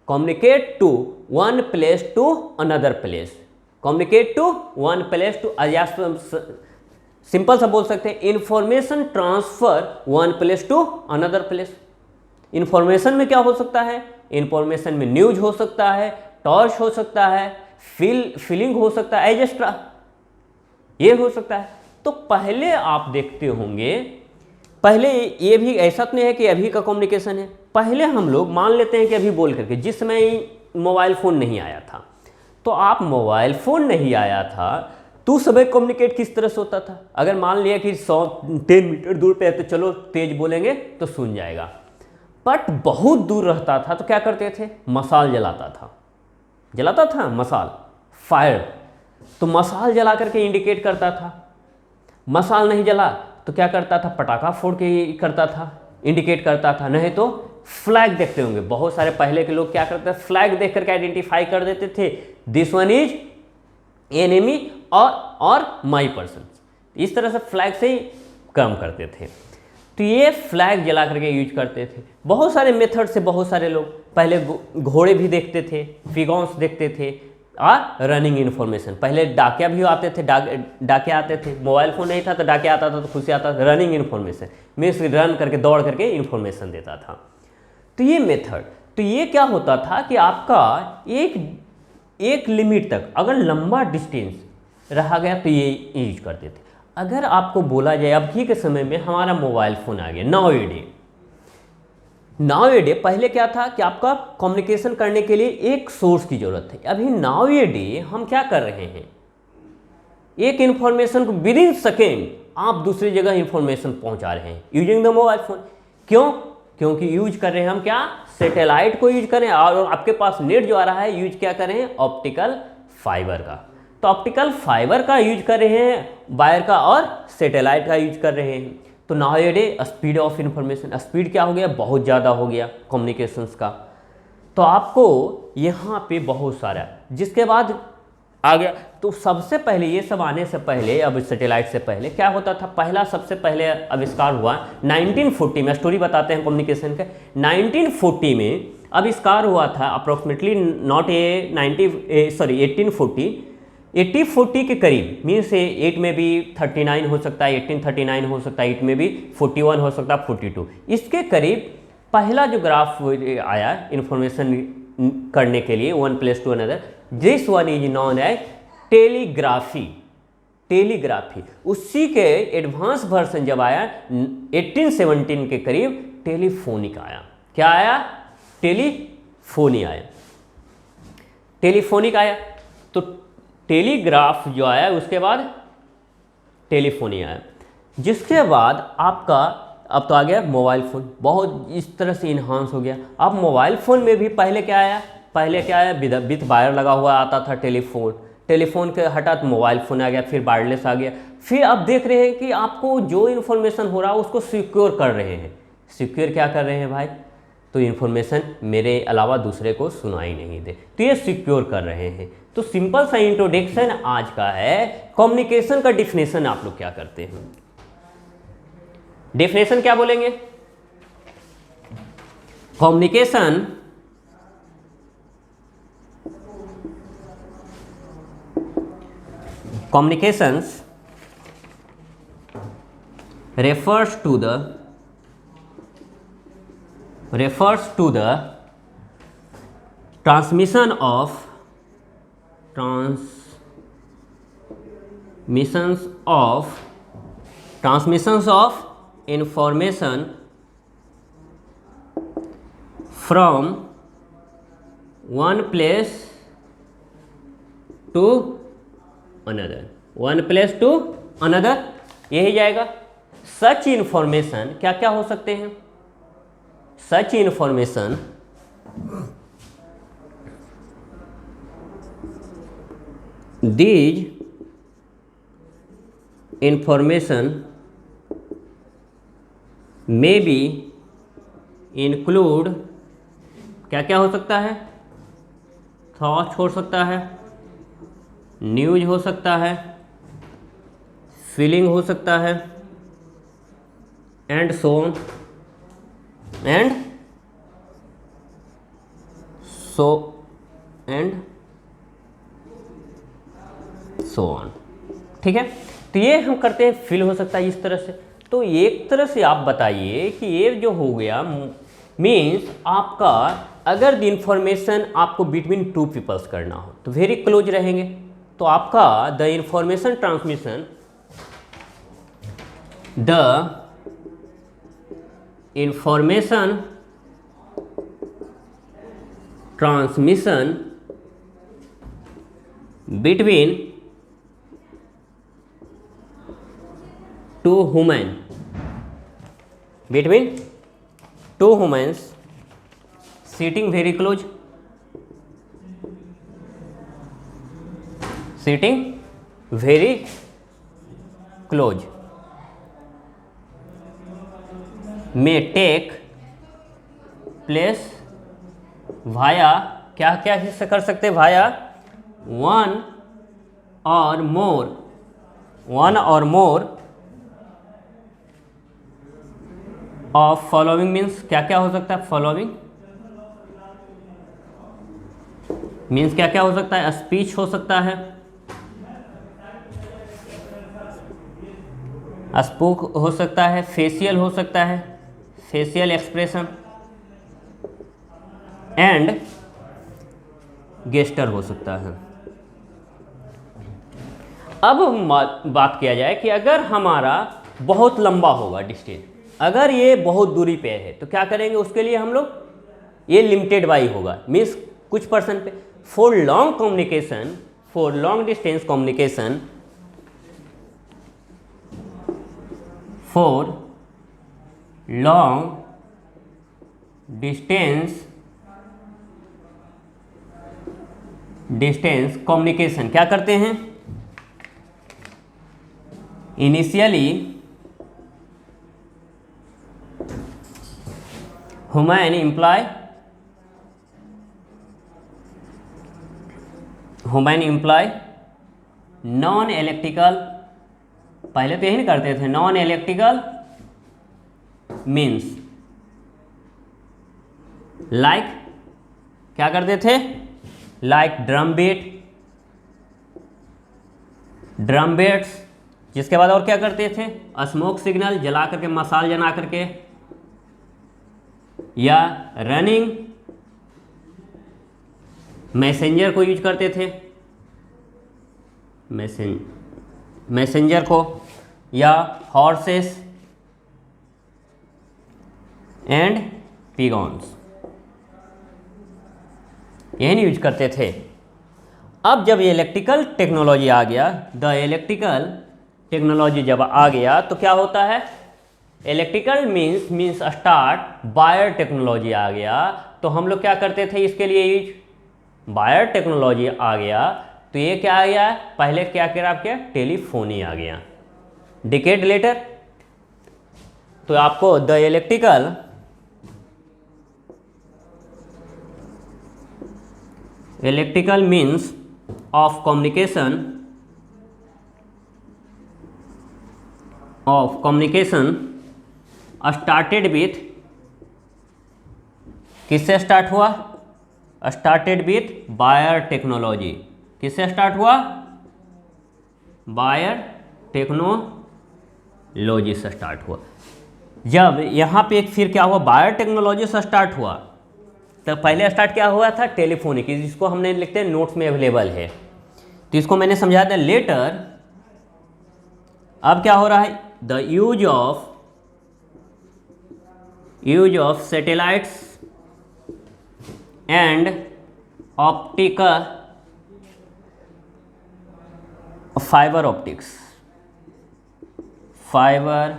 communicate to one place to another place, communicate to one place to, simple सा बोल सकते हैं information transfer one place to another place. Information में क्या हो सकता है, इंफॉर्मेशन में न्यूज हो सकता है, टॉर्च हो सकता है, फीलिंग हो सकता है, एजेस्ट्रा ये हो सकता है। तो पहले आप देखते होंगे, पहले ये भी ऐसा तो नहीं है कि अभी का कम्युनिकेशन है, पहले हम लोग मान लेते हैं कि अभी बोल करके, जिस समय मोबाइल फ़ोन नहीं आया था, तो आप मोबाइल फ़ोन नहीं आया था तो उस समय कम्युनिकेट किस तरह से होता था। अगर मान लिया कि 110 मीटर दूर पे है तो चलो तेज बोलेंगे तो सुन जाएगा, बट बहुत दूर रहता था तो क्या करते थे, मसाल जलाता था मसाल, फायर, तो मसाल जला करके इंडिकेट करता था। मसाल नहीं जला तो क्या करता था, पटाखा फोड़ के करता था, इंडिकेट करता था। नहीं तो फ्लैग देखते होंगे, बहुत सारे पहले के लोग क्या करते थे, फ्लैग देख करके आइडेंटिफाई कर देते थे, दिस वन इज एनिमी और माई पर्सन, इस तरह से फ्लैग से ही काम करते थे। तो ये फ्लैग जला करके यूज करते थे। बहुत सारे मेथड से बहुत सारे लोग पहले घोड़े भी देखते थे, फिगॉन्स देखते थे, और रनिंग इन्फॉर्मेशन, पहले डाकिया भी आते थे, डाकिया आते थे, मोबाइल फ़ोन नहीं था तो डाकिया आता था, तो खुद से आता था। रनिंग इन्फॉर्मेशन मीन्स रन करके दौड़ करके इन्फॉर्मेशन देता था। तो ये मेथड, तो ये क्या होता था कि आपका एक लिमिट तक अगर लंबा डिस्टेंस रहा गया तो ये यूज करते थे। अगर आपको बोला जाए अभी के समय में हमारा मोबाइल फ़ोन आ गया, नाउ ए डे, पहले क्या था कि आपका कम्युनिकेशन करने के लिए एक सोर्स की ज़रूरत थी। अभी नाउ ए डे हम क्या कर रहे हैं, एक इन्फॉर्मेशन को विद इन सेकेंड आप दूसरी जगह इन्फॉर्मेशन पहुंचा रहे हैं यूजिंग द मोबाइल फ़ोन। क्यों? क्योंकि यूज कर रहे हैं हम क्या, सैटेलाइट को यूज करें, और आपके पास नेट जो आ रहा है यूज क्या कर रहे हैं, ऑप्टिकल फाइबर का। तो ऑप्टिकल फाइबर का यूज कर रहे हैं, वायर का और सैटेलाइट का यूज कर रहे हैं। तो now a day speed of information, speed क्या हो गया, बहुत ज़्यादा हो गया कम्युनिकेशंस का। तो आपको यहाँ पे बहुत सारा, जिसके बाद आ गया, तो सबसे पहले ये सब आने से पहले, अब सैटेलाइट से पहले क्या होता था, पहला सबसे पहले आविष्कार हुआ 1940 में, स्टोरी बताते हैं कम्युनिकेशन का। 1940 में आविष्कार हुआ था, अप्रोक्सीमेटली 1840 के करीब, मीन्स 8 में भी 39 हो सकता है, 1839 हो सकता है, 8 में भी 41 हो सकता है, 42 इसके करीब पहला जो ग्राफ आया इन्फॉर्मेशन करने के लिए, one place to another, this one is known as telegraphy. उसी के एडवांस वर्जन जब आया 1817 के करीब, टेलीफोनिक आया। क्या आया, टेलीफोनिक आया। तो टेलीग्राफ जो आया उसके बाद टेलीफोनी आया, जिसके बाद आपका अब तो आ गया मोबाइल फ़ोन, बहुत इस तरह से इन्हांस हो गया। अब मोबाइल फ़ोन में भी पहले क्या आया, विथ वायर लगा हुआ आता था टेलीफोन के हटा तो मोबाइल फ़ोन आ गया, फिर वायरलेस आ गया। फिर आप देख रहे हैं कि आपको जो इन्फॉर्मेशन हो रहा है उसको सिक्योर कर रहे हैं। सिक्योर क्या कर रहे हैं भाई, तो इन्फॉर्मेशन मेरे अलावा दूसरे को सुनाई नहीं दे, तो ये सिक्योर कर रहे हैं। तो सिंपल सा इंट्रोडक्शन आज का है। कम्युनिकेशन का डिफिनेशन आप लोग क्या करते हैं, डेफिनेशन क्या बोलेंगे, communications refers to the transmission of information from one place to another, one place to another, यही जाएगा। सच इंफॉर्मेशन क्या क्या हो सकते हैं? Such information these information may be include, क्या क्या हो सकता है? थॉट्स हो सकता है, न्यूज हो सकता है, फीलिंग हो सकता है, and so on, and so on. ठीक है, तो ये हम करते हैं फील हो सकता है इस तरह से। तो एक तरह से आप बताइए कि ये जो हो गया मीन्स आपका, अगर द इंफॉर्मेशन आपको बिटवीन टू पीपल्स करना हो तो वेरी क्लोज रहेंगे, तो आपका the information transmission, the information transmission between two human, between two humans sitting very close, sitting very close may take place via, क्या क्या हिस्सा कर सकते हैं? via one or more of following means, क्या क्या हो सकता है? following मीन्स क्या क्या हो सकता है? स्पीच हो सकता है, स्पोक हो सकता है, फेशियल हो सकता है, फेशियल एक्सप्रेशन, एंड गेस्टर हो सकता है। अब बात किया जाए कि अगर हमारा बहुत लंबा होगा डिस्टेंस, अगर ये बहुत दूरी पे है तो क्या करेंगे? उसके लिए हम लोग, ये लिमिटेड बाई होगा, मीन्स कुछ परसेंट पे। For long communication, for long distance communication, for long distance communication क्या करते हैं? Initially human employ non electrical, पहले तो यही नहीं करते थे, नॉन इलेक्ट्रिकल मीन्स, लाइक क्या करते थे? लाइक ड्रम बीट्स, जिसके बाद और क्या करते थे? स्मोक सिग्नल जला करके, मसाल जला करके, या रनिंग मैसेंजर को यूज करते थे, मैसेंजर को, या हॉर्सेस एंड पिगॉन्स, यही यूज करते थे। अब जब ये इलेक्ट्रिकल टेक्नोलॉजी आ गया, द इलेक्ट्रिकल टेक्नोलॉजी जब आ गया तो क्या होता है? Electrical means start, wire technology आ गया, तो हम लोग क्या करते थे इसके लिए यूज? वायर टेक्नोलॉजी आ गया तो ये क्या आ गया? पहले क्या करा आपके? टेलीफोनी आ गया। डिकेड लेटर तो आपको the electrical means of communication started with, किससे स्टार्ट हुआ? Started with wire technology. किससे स्टार्ट हुआ? वायर टेक्नोलॉजी से स्टार्ट हुआ। जब यहाँ पे एक फिर क्या हुआ? वायर टेक्नोलॉजी से स्टार्ट हुआ, तो पहले स्टार्ट क्या हुआ था? टेलीफोनिक, जिसको हमने लिखते हैं नोट्स में अवेलेबल है, तो इसको मैंने समझा दिया। लेटर अब क्या हो रहा है? The use of satellites and optical fibre optics, fibre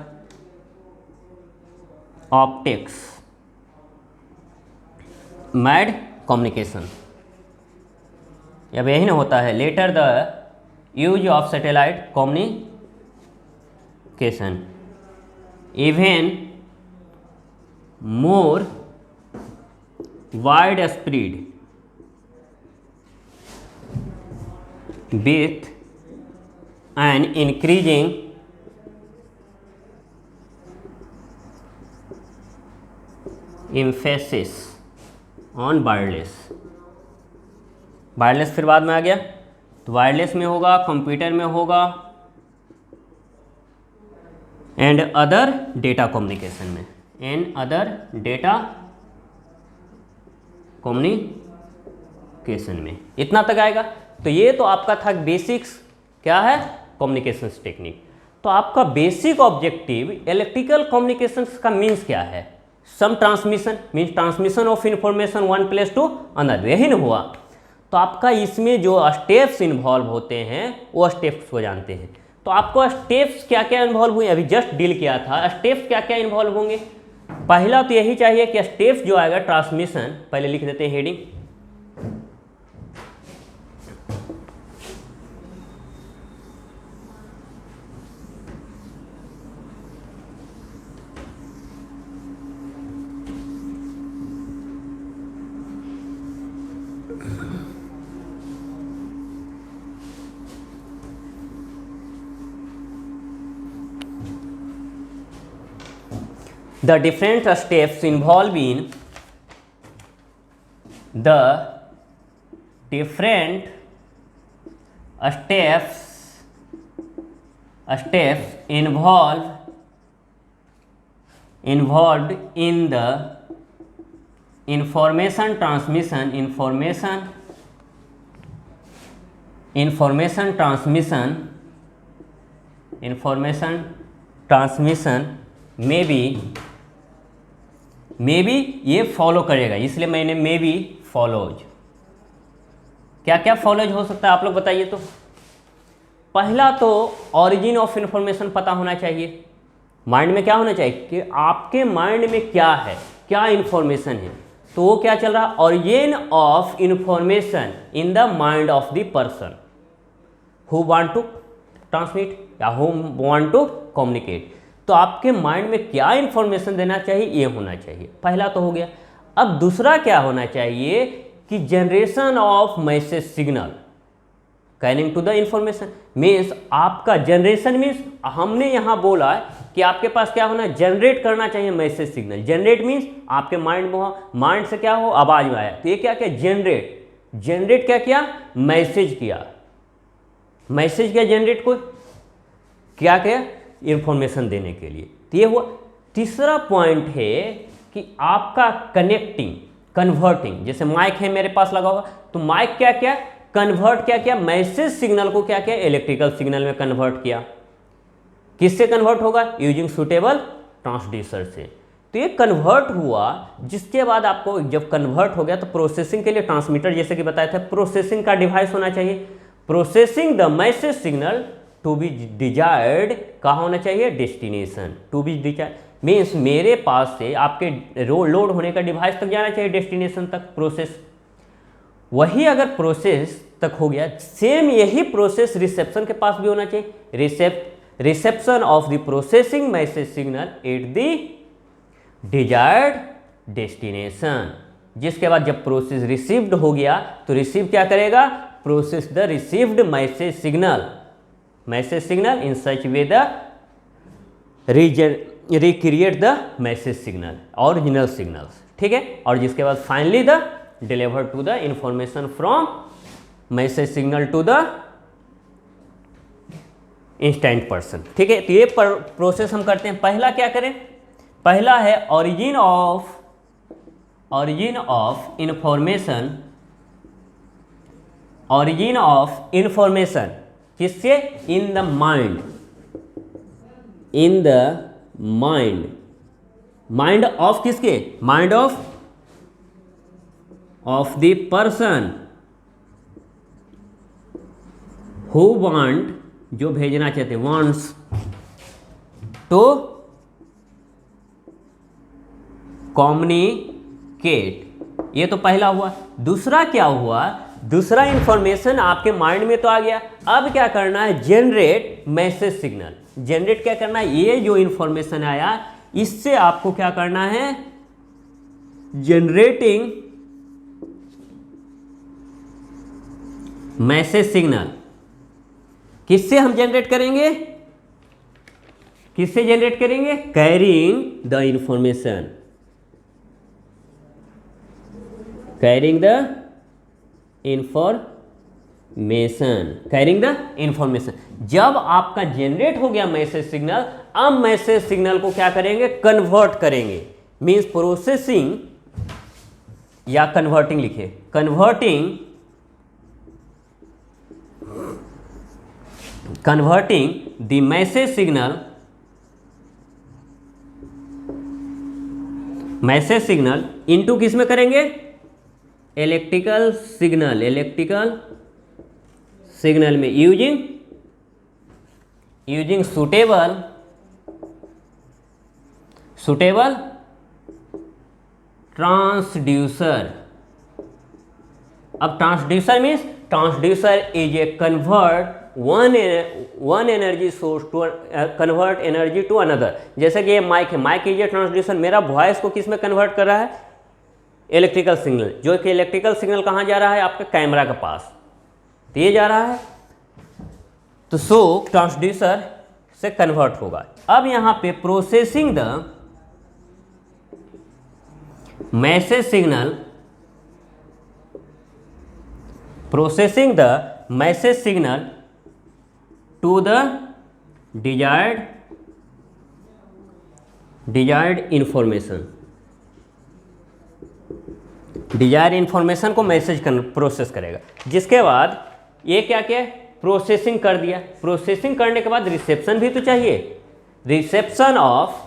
optics made communication. अब यही ना होता है, later the use of satellite communication even more widespread with an increasing emphasis on wireless. Wireless फिर बाद में आ गया, तो वायरलेस में होगा, कंप्यूटर में होगा, एंड अदर डेटा कम्युनिकेशन में, एंड अदर डेटा कम्युनिकेशन में। इतना तक आएगा। तो ये तो आपका था बेसिक्स, क्या है, कम्युनिकेशन टेक्निक। तो आपका बेसिक ऑब्जेक्टिव इलेक्ट्रिकल कम्युनिकेशंस का मीन्स क्या है, some transmission means transmission of information one place to another, यही ना हुआ। तो आपका इसमें जो स्टेप्स इन्वॉल्व होते हैं वो स्टेप्स को जानते हैं। तो आपको स्टेप्स क्या क्या इन्वॉल्व हुए, अभी जस्ट डील किया था, स्टेप्स क्या क्या इन्वॉल्व होंगे। पहला तो यही चाहिए कि स्टेप्स जो आएगा ट्रांसमिशन, पहले लिख देते हैं heading, the different steps involved in the different steps involved in the information transmission may be ये फॉलो करेगा, इसलिए मैंने मे बी फॉलोज। क्या क्या फॉलोज हो सकता है आप लोग बताइए। तो पहला तो ओरिजिन ऑफ इंफॉर्मेशन पता होना चाहिए, माइंड में क्या होना चाहिए कि आपके माइंड में क्या है, क्या इंफॉर्मेशन है। तो वो क्या चल रहा है, origin of information in the mind of the person who want to transmit या हु वांट टू कम्युनिकेट। तो आपके माइंड में क्या इंफॉर्मेशन देना चाहिए, ये होना चाहिए, पहला तो हो गया। अब दूसरा क्या होना चाहिए कि generation of message signal canning to the information, means आपका जनरेशन मीन्स हमने यहाँ बोला कि आपके पास क्या होना, जनरेट करना चाहिए मैसेज सिग्नल। जनरेट मीन्स आपके माइंड में, माइंड से क्या हो, आवाज में आया, तो ये क्या क्या जनरेट क्या किया, मैसेज किया, जनरेट को क्या किया, इंफॉर्मेशन देने के लिए। तो ये हुआ। तीसरा पॉइंट है कि आपका कन्वर्टिंग, जैसे माइक है मेरे पास लगा होगा, तो माइक क्या क्या कन्वर्ट क्या किया, मैसेज सिग्नल को क्या किया, इलेक्ट्रिकल सिग्नल में कन्वर्ट किया। किससे कन्वर्ट होगा, यूजिंग सुटेबल ट्रांसड्यूसर से। तो ये कन्वर्ट हुआ, जिसके बाद आपको जब कन्वर्ट हो गया तो प्रोसेसिंग के लिए ट्रांसमीटर, जैसे कि बताया था, प्रोसेसिंग का डिवाइस होना चाहिए। Processing the message signal to be desired कहाँ होना चाहिए, destination. To be desired means मेरे पास से आपके लोड होने का डिवाइस तक जाना चाहिए, डेस्टिनेशन तक प्रोसेस। वही अगर प्रोसेस तक हो गया, सेम यही प्रोसेस रिसेप्शन के पास भी होना चाहिए। Reception of the processing message signal at the desired destination. जिसके बाद जब प्रोसेस रिसीव्ड हो गया तो रिसीव क्या करेगा, process the received message signal in such way the recreate the message signal, original signals, ठीक है। और जिसके बाद finally the deliver to the information from message signal to the instant person, ठीक है। तो ये प्रोसेस हम करते हैं। पहला क्या करें, पहला है ओरिजिन ऑफ किससे, इन द माइंड ऑफ किसके, mind of the person who जो भेजना चाहते वांट्स टू कम्युनिकेट, ये तो पहला हुआ। दूसरा क्या हुआ, दूसरा इंफॉर्मेशन आपके माइंड में तो आ गया, अब क्या करना है, जनरेट मैसेज सिग्नल। जनरेट क्या करना है, ये जो इंफॉर्मेशन आया इससे आपको क्या करना है, जनरेटिंग मैसेज सिग्नल। किससे हम जनरेट करेंगे, किससे जनरेट करेंगे, carrying the information, carrying the information, carrying the information. जब आपका जनरेट हो गया मैसेज सिग्नल, अब मैसेज सिग्नल को क्या करेंगे, कन्वर्ट करेंगे, मींस प्रोसेसिंग या कन्वर्टिंग लिखे, converting the message signal into किस में करेंगे, इलेक्ट्रिकल सिग्नल में यूजिंग सुटेबल ट्रांसड्यूसर। अब transducer means transducer is a convert one energy source to convert energy to another. जैसे कि ये माइक है, माइक इज ए ट्रांसड्यूसर, मेरा वॉइस को किस में कन्वर्ट कर रहा है, इलेक्ट्रिकल सिग्नल, जो कि इलेक्ट्रिकल सिग्नल कहाँ जा रहा है, आपके कैमरा के पास, तो ये जा रहा है, तो सो ट्रांसड्यूसर से कन्वर्ट होगा। अब यहाँ पे processing the message signal to the desired information, desire information को मैसेज प्रोसेस करेगा। जिसके बाद ये क्या किया, प्रोसेसिंग कर दिया। प्रोसेसिंग करने के बाद रिसेप्शन भी तो चाहिए, reception of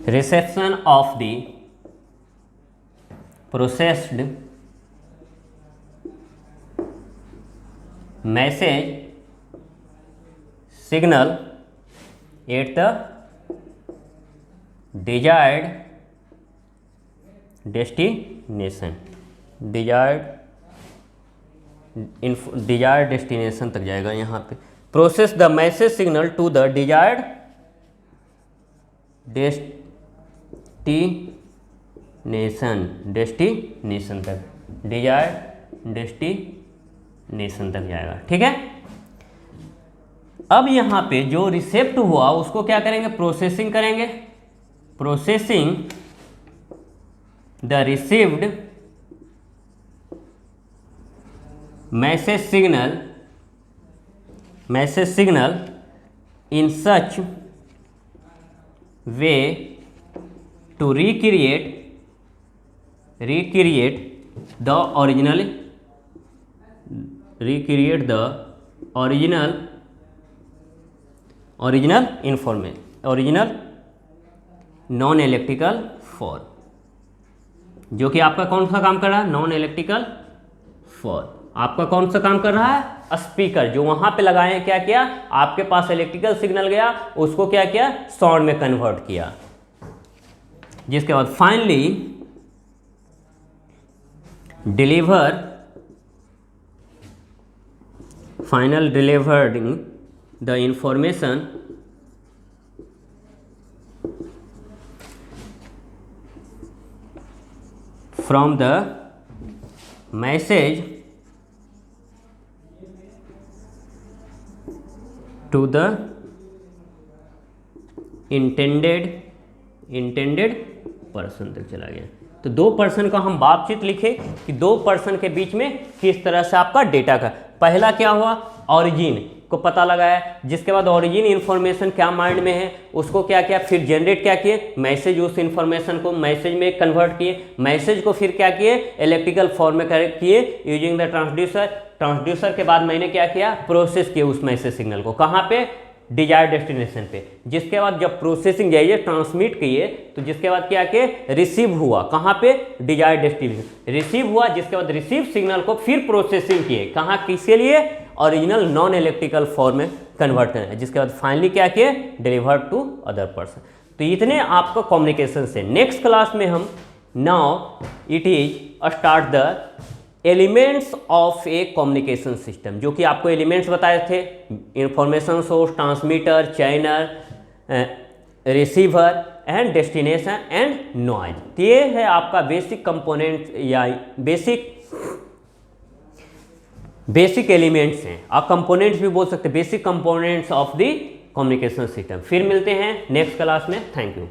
reception of the processed message signal at the desired destination तक जाएगा। यहाँ पे process the message signal to the desired destination तक, डिजायर्ड डेस्टिनेशन तक जाएगा। ठीक है, अब यहाँ पे जो रिसेप्ट हुआ उसको क्या करेंगे, प्रोसेसिंग करेंगे। Processing the received message signal in such way to recreate the original non electrical form, जो कि आपका कौन सा काम कर रहा है, नॉन इलेक्ट्रिकल फॉर्म। आपका कौन सा काम कर रहा है, स्पीकर, जो वहां पे लगाए हैं, क्या किया, आपके पास इलेक्ट्रिकल सिग्नल गया, उसको क्या किया, साउंड में कन्वर्ट किया। जिसके बाद finally delivered the information from the message to the intended person तक चला गया। तो दो पर्सन का हम बातचीत लिखे कि दो पर्सन के बीच में किस तरह से आपका डेटा का, पहला क्या हुआ, ओरिजिन, को पता लगाया, जिसके बाद ओरिजिन इन्फॉर्मेशन क्या माइंड में है उसको क्या किया, फिर जनरेट क्या किए, मैसेज, उस इन्फॉर्मेशन को मैसेज में कन्वर्ट किए, मैसेज को फिर क्या किए, इलेक्ट्रिकल फॉर्म में किए यूजिंग द ट्रांसड्यूसर। ट्रांसड्यूसर के बाद मैंने क्या किया, प्रोसेस किया उस मैसेज सिग्नल को, कहाँ पे, डिजायर डेस्टिनेशन पे। जिसके बाद जब प्रोसेसिंग जाइए ट्रांसमिट किए, तो जिसके बाद क्या किए, रिसीव हुआ, कहाँ पे, डिजायर डेस्टिनेशन रिसीव हुआ। जिसके बाद रिसीव सिग्नल को फिर प्रोसेसिंग किए, कहाँ, किसके लिए, ओरिजिनल नॉन इलेक्ट्रिकल फॉर्म में कन्वर्ट करना है। जिसके बाद फाइनली क्या किए, डिलीवर टू अदर पर्सन। तो इतने आपका कम्युनिकेशन से। नेक्स्ट क्लास में हम now it is start the elements of A communication system, जो कि आपको एलिमेंट्स बताए थे, information source, transmitter, channel, receiver and destination and noise. ये है आपका बेसिक कंपोनेंट्स या बेसिक एलिमेंट्स हैं, आप कंपोनेंट्स भी बोल सकते हैं, basic components of the communication system. फिर मिलते हैं नेक्स्ट क्लास में। Thank you.